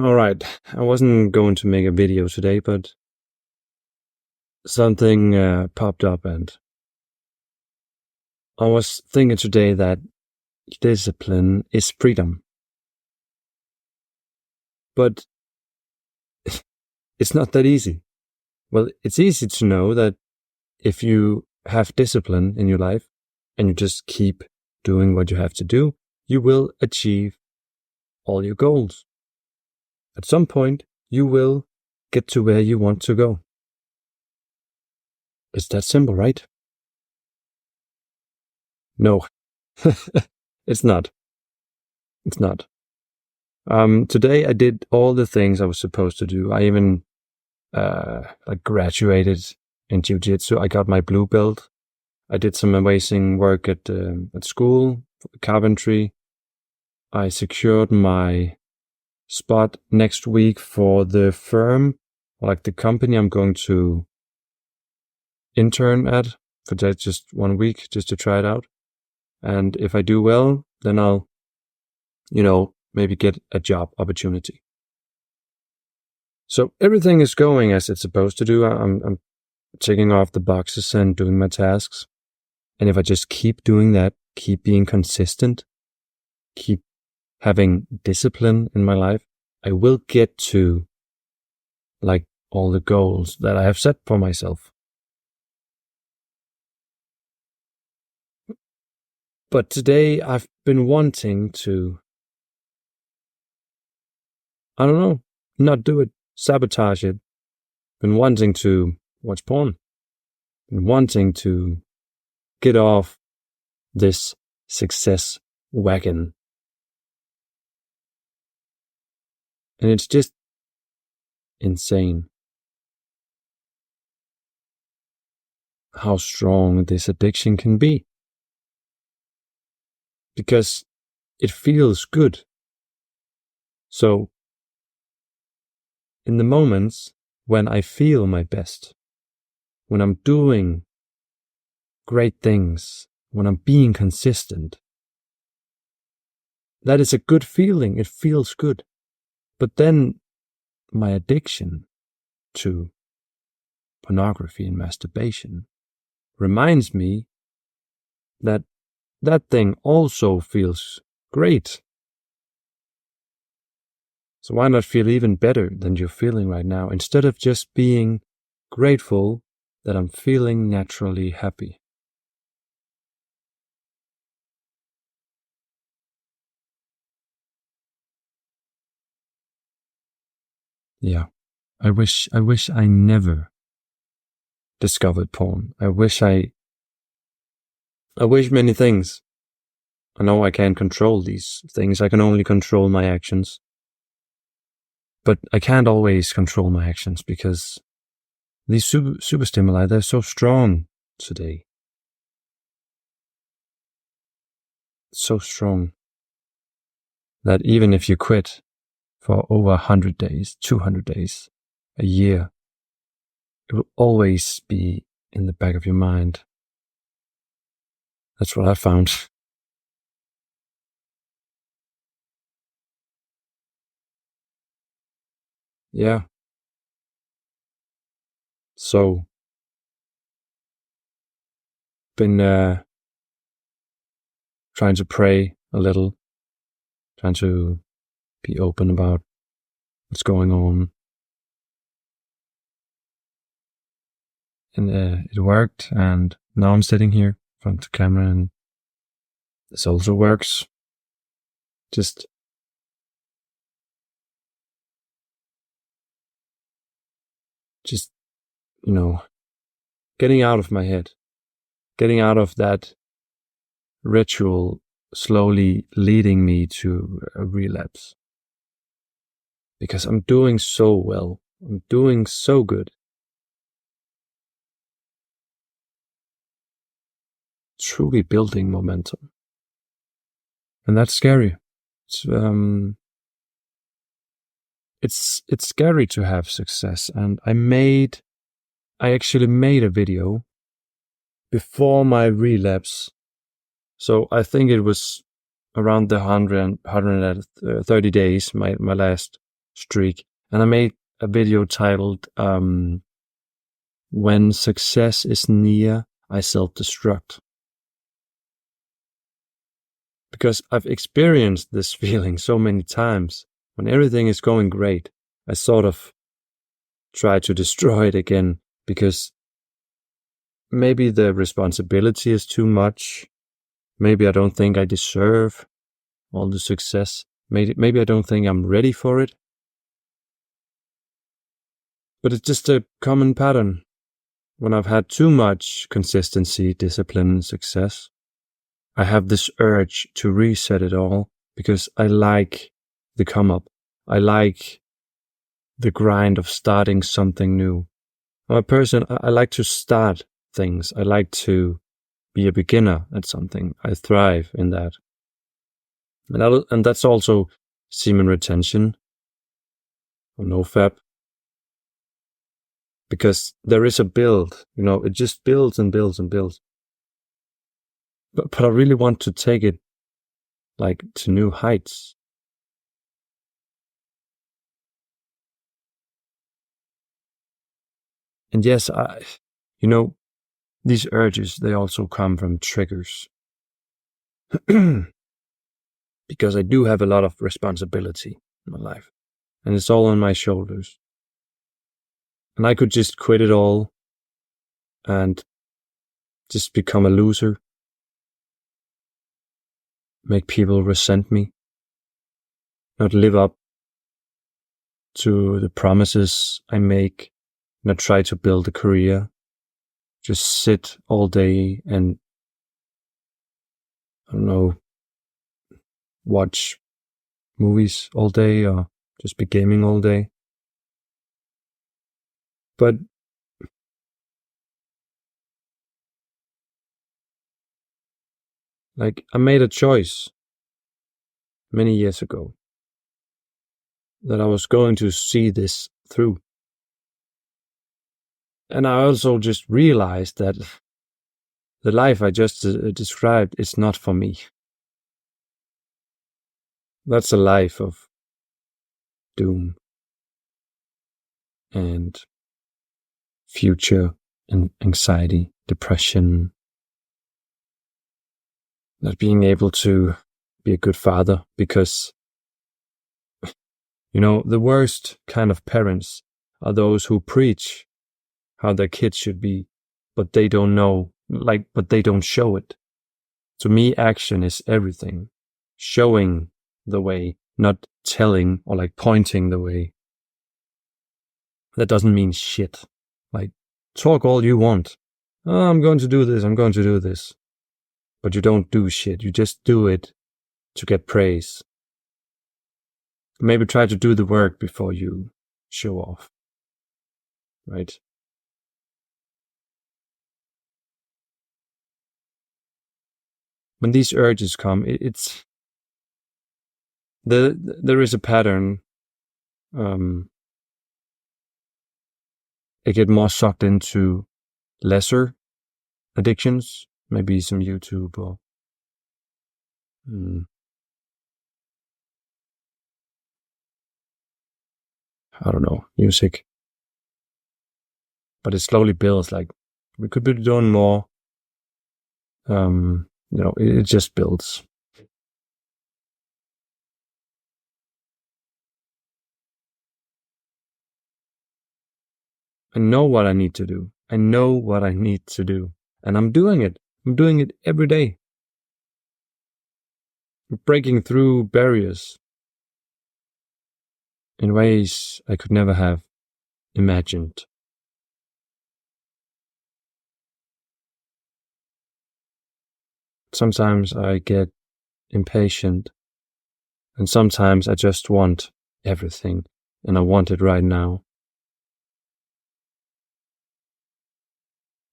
Alright, I wasn't going to make a video today, but something popped up, and I was thinking today that discipline is freedom. But it's not that easy. Well, it's easy to know that if you have discipline in your life and you just keep doing what you have to do, you will achieve all your goals. At some point, you will get to where you want to go. It's that simple, right? No, it's not. It's not. Today I did all the things I was supposed to do. I even graduated in jiu-jitsu. I got my blue belt. I did some amazing work at school, carpentry. I secured my spot next week for the firm, like the company I'm going to intern at for just 1 week, just to try it out. And if I do well, then I'll, maybe get a job opportunity. So everything is going as it's supposed to do. I'm checking off the boxes and doing my tasks. And if I just keep doing that, keep being consistent, keep having discipline in my life, I will get to all the goals that I have set for myself. But today I've been wanting to, not do it, sabotage it. Been wanting to watch porn. Been wanting to get off this success wagon. And it's just insane how strong this addiction can be. Because it feels good. So, in the moments when I feel my best, when I'm doing great things, when I'm being consistent, that is a good feeling. It feels good. But then my addiction to pornography and masturbation reminds me that that thing also feels great. So why not feel even better than you're feeling right now, instead of just being grateful that I'm feeling naturally happy? Yeah, I wish I never discovered porn. I wish many things. I know I can't control these things. I can only control my actions. But I can't always control my actions because these super stimuli, they're so strong today. So strong that even if you quit for over 100 days, 200 days, a year, it will always be in the back of your mind. That's what I found. Yeah. So, been trying to pray a little, trying to be open about what's going on. And it worked, and now I'm sitting here in front of the camera, and this also works. Just getting out of my head, getting out of that ritual slowly leading me to a relapse. Because I'm doing so well. I'm doing so good. Truly building momentum. And that's scary. It's scary to have success. And I actually made a video before my relapse. So I think it was around the 130 days, my last streak. And I made a video titled, When Success is Near, I Self-Destruct. Because I've experienced this feeling so many times. When everything is going great, I sort of try to destroy it again, because maybe the responsibility is too much. Maybe I don't think I deserve all the success. Maybe I don't think I'm ready for it. But it's just a common pattern. When I've had too much consistency, discipline, success, I have this urge to reset it all, because I like the come up. I like the grind of starting something new. I'm a person, I like to start things. I like to be a beginner at something. I thrive in that. And that's also semen retention or nofap. Because there is a build, it just builds and builds and builds. But I really want to take it to new heights. And yes, these urges, they also come from triggers. Because I do have a lot of responsibility in my life, and it's all on my shoulders. And I could just quit it all and just become a loser, make people resent me, not live up to the promises I make, not try to build a career, just sit all day and, I don't know, watch movies all day or just be gaming all day. But I made a choice many years ago that I was going to see this through. And I also just realized that the life I just described is not for me. That's a life of doom and future and anxiety, depression, not being able to be a good father, because the worst kind of parents are those who preach how their kids should be, but they don't know, but they don't show it. To me, action is everything. Showing the way, not telling or pointing the way. That doesn't mean shit. Talk all you want. Oh, I'm going to do this, I'm going to do this. But you don't do shit. You just do it to get praise. Maybe try to do the work before you show off. Right? When these urges come, there is a pattern. I get more sucked into lesser addictions, maybe some YouTube or I don't know, music. But it slowly builds. We could be doing more. It just builds. I know what I need to do. And I'm doing it. I'm doing it every day. I'm breaking through barriers in ways I could never have imagined. Sometimes I get impatient, and sometimes I just want everything, and I want it right now.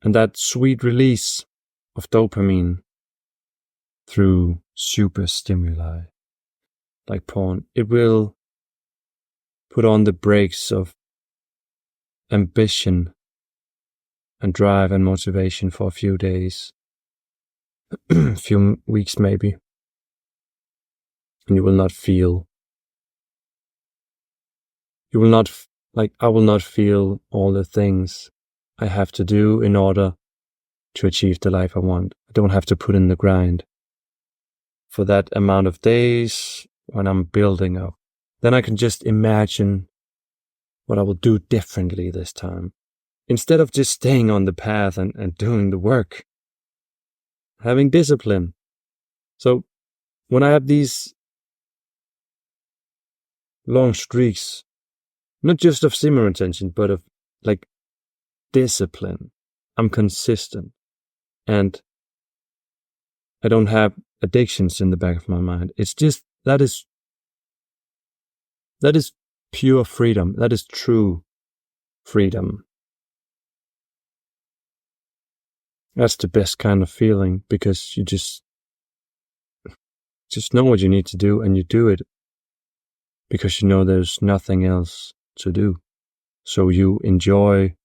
And that sweet release of dopamine through super stimuli, like porn, it will put on the brakes of ambition and drive and motivation for a few days, a few weeks maybe. And you will not feel you will not, I will not feel all the things I have to do in order to achieve the life I want. I don't have to put in the grind for that amount of days when I'm building up. Then I can just imagine what I will do differently this time. Instead of just staying on the path and doing the work, having discipline. So when I have these long streaks, not just of semen retention, but of discipline, I'm consistent, and I don't have addictions in the back of my mind. It's just that is pure freedom. That is true freedom. That's the best kind of feeling, because you just know what you need to do, and you do it because you know there's nothing else to do. So you enjoy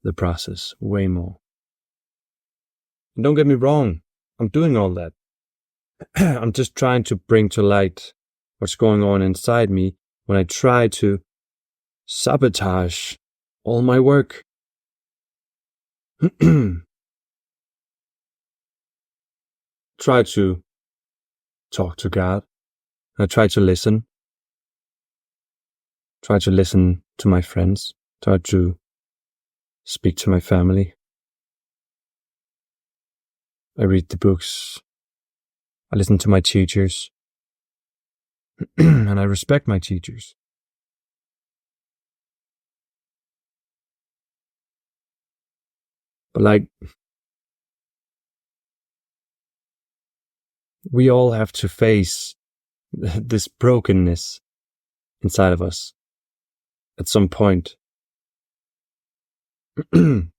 the process way more. And don't get me wrong, I'm doing all that. I'm just trying to bring to light what's going on inside me when I try to sabotage all my work. Try to talk to God. I try to listen. Try to listen to my friends. Try to speak to my family. I read the books. I listen to my teachers. And I respect my teachers. But we all have to face this brokenness inside of us at some point. And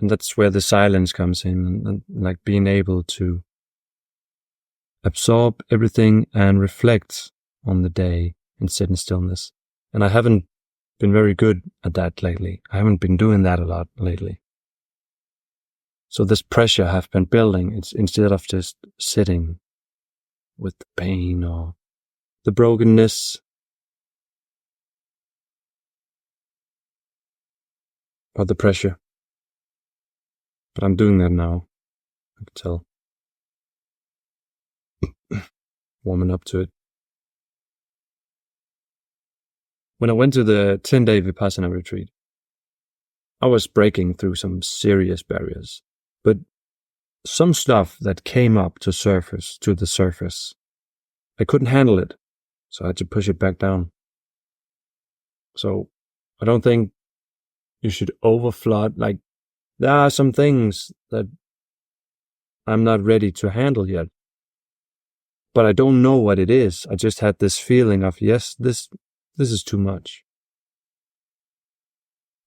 that's where the silence comes in, and being able to absorb everything and reflect on the day and sit in stillness. And I haven't been very good at that lately. I haven't been doing that a lot lately. So this pressure have been building. It's instead of just sitting with the pain or the brokenness, or the pressure. But I'm doing that now. I can tell. Warming up to it. When I went to the 10-day Vipassana retreat, I was breaking through some serious barriers. But some stuff that came up to the surface, I couldn't handle it. So I had to push it back down. So I don't think you should overflood. There are some things that I'm not ready to handle yet. But I don't know what it is. I just had this feeling of, yes, this is too much.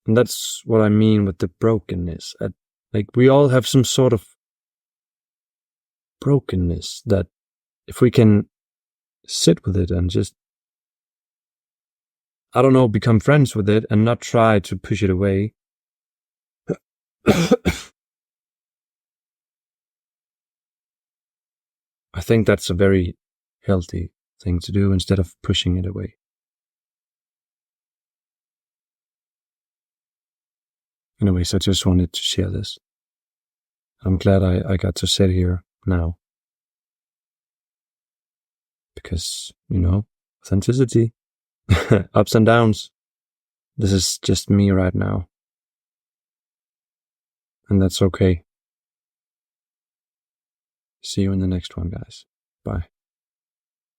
And that's what I mean with the brokenness. We all have some sort of brokenness that if we can sit with it and just, I don't know, become friends with it and not try to push it away. I think that's a very healthy thing to do instead of pushing it away. Anyways, I just wanted to share this. I'm glad I got to sit here now. Because, authenticity, ups and downs. This is just me right now. And that's okay. See you in the next one, guys. Bye.